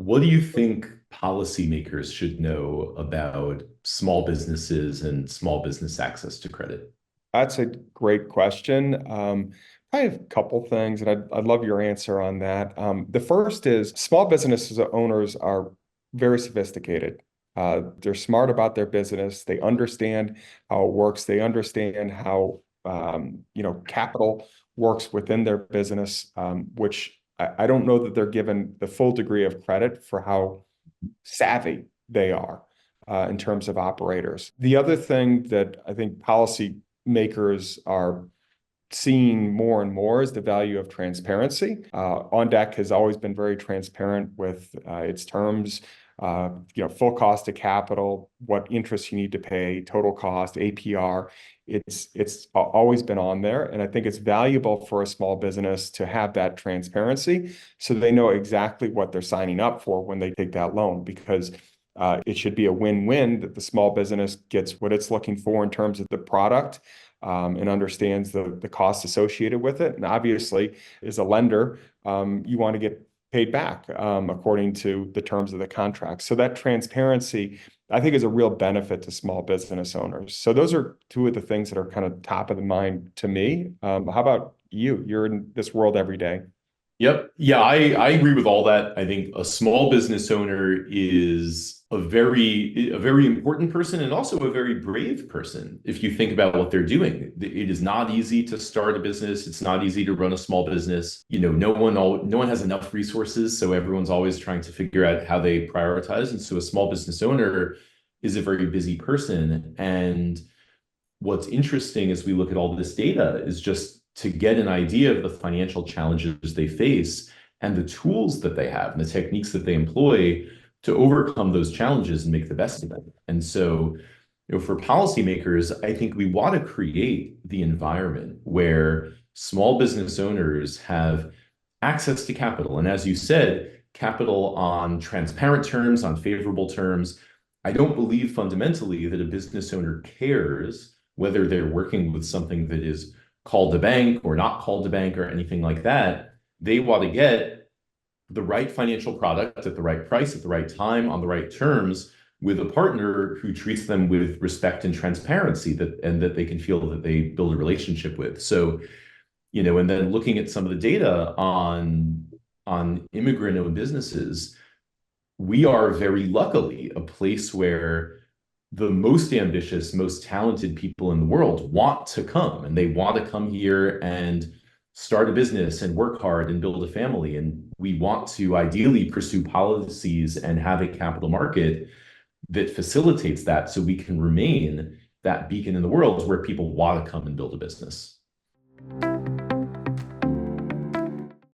What do you think policymakers should know about small businesses and small business access to credit? That's a great question. I have a couple things, and I'd love your answer on that. The first is small businesses owners are very sophisticated. They're smart about their business. They understand how it works. They understand how capital works within their business, which I don't know that they're given the full degree of credit for how savvy they are in terms of operators. The other thing that I think policymakers are seeing more and more is the value of transparency. On Deck has always been very transparent with its terms, full cost of capital, what interest you need to pay, total cost, APR. It's always been on there, and I think it's valuable for a small business to have that transparency so they know exactly what they're signing up for when they take that loan, because it should be a win-win that the small business gets what it's looking for in terms of the product, and understands the costs associated with it. And obviously, as a lender, you want to get paid back according to the terms of the contract. So that transparency, I think, is a real benefit to small business owners. So those are two of the things that are kind of top of the mind to me. How about you? You're in this world every day. Yep. Yeah, I agree with all that. I think a small business owner is a very important person and also a very brave person if you think about what they're doing. It is not easy to start a business. It's not easy to run a small business. No one has enough resources, so everyone's always trying to figure out how they prioritize. And so a small business owner is a very busy person. And what's interesting as we look at all this data is just to get an idea of the financial challenges they face and the tools that they have and the techniques that they employ to overcome those challenges and make the best of them. And so, for policymakers, I think we want to create the environment where small business owners have access to capital. And as you said, capital on transparent terms, on favorable terms. I don't believe fundamentally that a business owner cares whether they're working with something that is called a bank or not called a bank or anything like that. They want to get the right financial product at the right price, at the right time, on the right terms, with a partner who treats them with respect and transparency and that they can feel that they build a relationship with. So, and then looking at some of the data on immigrant-owned businesses, we are very luckily a place where the most ambitious, most talented people in the world want to come, and they want to come here and start a business and work hard and build a family. And we want to ideally pursue policies and have a capital market that facilitates that so we can remain that beacon in the world where people want to come and build a business.